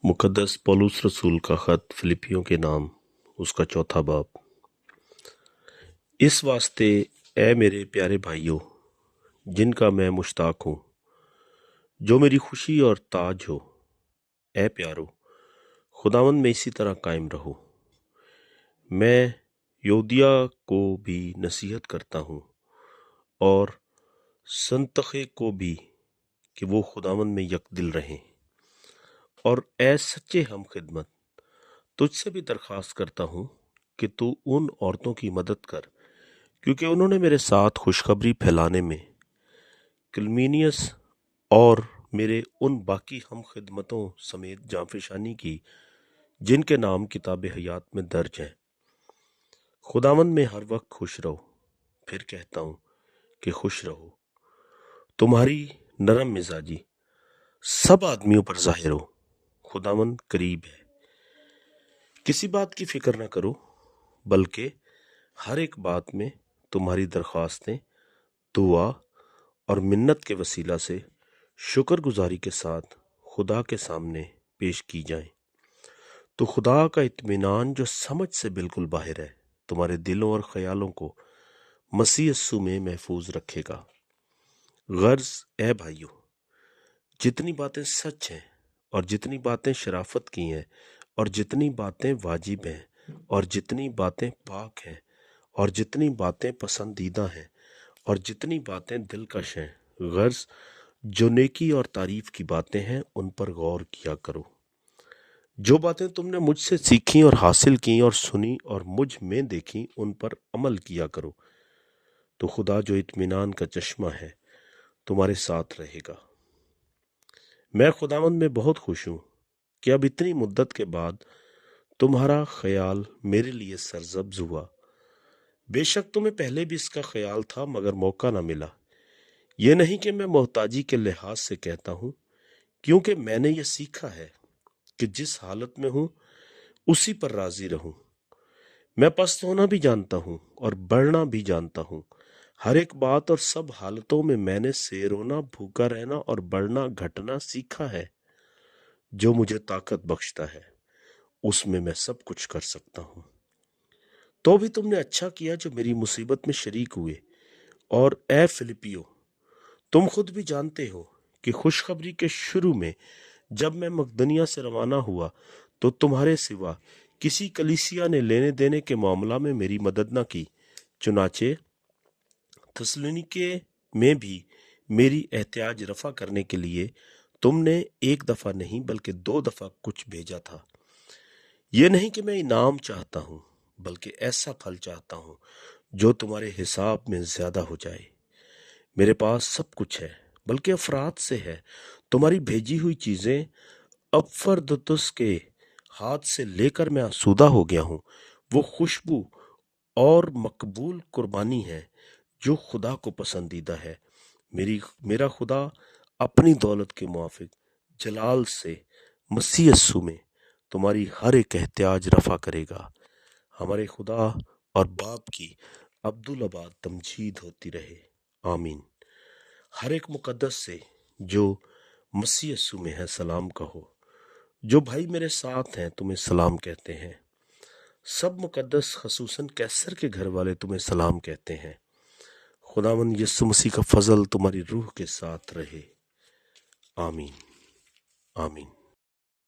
मुक़द्दस पौलुस रसूल का ख़त फिलिपियों के नाम, उसका चौथा बाब। इस वास्ते ए मेरे प्यारे भाइयों, जिनका मैं मुश्ताक हूँ, जो मेरी खुशी और ताज हो, ए प्यारो, खुदावंद में इसी तरह कायम रहो। मैं यहूदिया को भी नसीहत करता हूँ और संतखे को भी कि वो खुदावंद में यकदिल रहें। और ए सच्चे हम खिदमत, तुझसे भी दरख्वास्त करता हूँ कि तू उन औरतों की मदद कर, क्योंकि उन्होंने मेरे साथ खुशखबरी फैलाने में क्लमीनियस और मेरे उन बाकी हम खिदमतों समेत जांफिशानी की, जिनके नाम किताब हयात में दर्ज हैं। खुदावंद में हर वक्त खुश रहो। फिर कहता हूँ कि खुश रहो। तुम्हारी नरम मिजाजी सब आदमियों पर जाहिर हो। खुदावंद करीब है। किसी बात की फिक्र न करो, बल्कि हर एक बात में तुम्हारी दरख्वास्तें दुआ और मिन्नत के वसीला से शुक्रगुजारी के साथ खुदा के सामने पेश की जाएं। तो खुदा का इत्मीनान, जो समझ से बिल्कुल बाहर है, तुम्हारे दिलों और ख्यालों को मसीह यस्सु में महफूज रखेगा। गर्ज ए भाइयों, जितनी बातें सच हैं और जितनी बातें शराफत की हैं और जितनी बातें वाजिब हैं और जितनी बातें पाक हैं और जितनी बातें पसंदीदा हैं और जितनी बातें दिलकश हैं, गर्ज जो नेकी और तारीफ की बातें हैं, उन पर गौर किया करो। जो बातें तुमने मुझसे सीखी और हासिल की और सुनी और मुझ में देखी, उन पर अमल किया करो। तो खुदा जो इत्मीनान का चश्मा है, तुम्हारे साथ रहेगा। मैं खुदावंद में बहुत खुश हूँ कि अब इतनी मुद्दत के बाद तुम्हारा ख्याल मेरे लिए सरसब्ज हुआ। बेशक तुम्हें पहले भी इसका ख्याल था, मगर मौका ना मिला। ये नहीं कि मैं मोहताजी के लिहाज से कहता हूँ, क्योंकि मैंने ये सीखा है कि जिस हालत में हूँ उसी पर राजी रहूं। मैं पस्त होना भी जानता हूँ और बढ़ना भी जानता हूँ। हर एक बात और सब हालतों में मैंने सैर होना, भूखा रहना और बढ़ना घटना सीखा है। जो मुझे ताकत बख्शता है, उसमें मैं सब कुछ कर सकता हूँ। तो भी तुमने अच्छा किया जो मेरी मुसीबत में शरीक हुए। और ए फिलिपियो, तुम खुद भी जानते हो कि खुशखबरी के शुरू में जब मैं मकदनिया से रवाना हुआ, तो तुम्हारे सिवा किसी कलीसिया ने लेने देने के मामला में मेरी मदद न की। चुनाचे थस्सलुनीके में भी मेरी एहतियाज रफा करने के लिए तुमने एक दफा नहीं बल्कि 2 दफा कुछ भेजा था। ये नहीं कि मैं इनाम चाहता हूँ, बल्कि ऐसा फल चाहता हूँ जो तुम्हारे हिसाब में ज्यादा हो जाए। मेरे पास सब कुछ है, बल्कि अफरात से है। तुम्हारी भेजी हुई चीजें अफरदतुस के हाथ से लेकर मैं आसूदा हो गया हूँ। वो खुशबू और मकबूल कुर्बानी है जो खुदा को पसंदीदा है। मेरा खुदा अपनी दौलत के मुआफिक जलाल से मसीह यस्सु में तुम्हारी हर एक एहतियाज रफा करेगा। हमारे खुदा और बाप की अब्दुल आबाद तमजीद होती रहे। आमीन। हर एक मुकद्दस से जो मसीह यस्सु में है सलाम कहो। जो भाई मेरे साथ हैं तुम्हें सलाम कहते हैं। सब मुकद्दस खसूसन कैसर के घर वाले तुम्हें सलाम कहते हैं। खुदावंद यस्सु मसीह का फजल तुम्हारी रूह के साथ रहे। आमीन आमीन।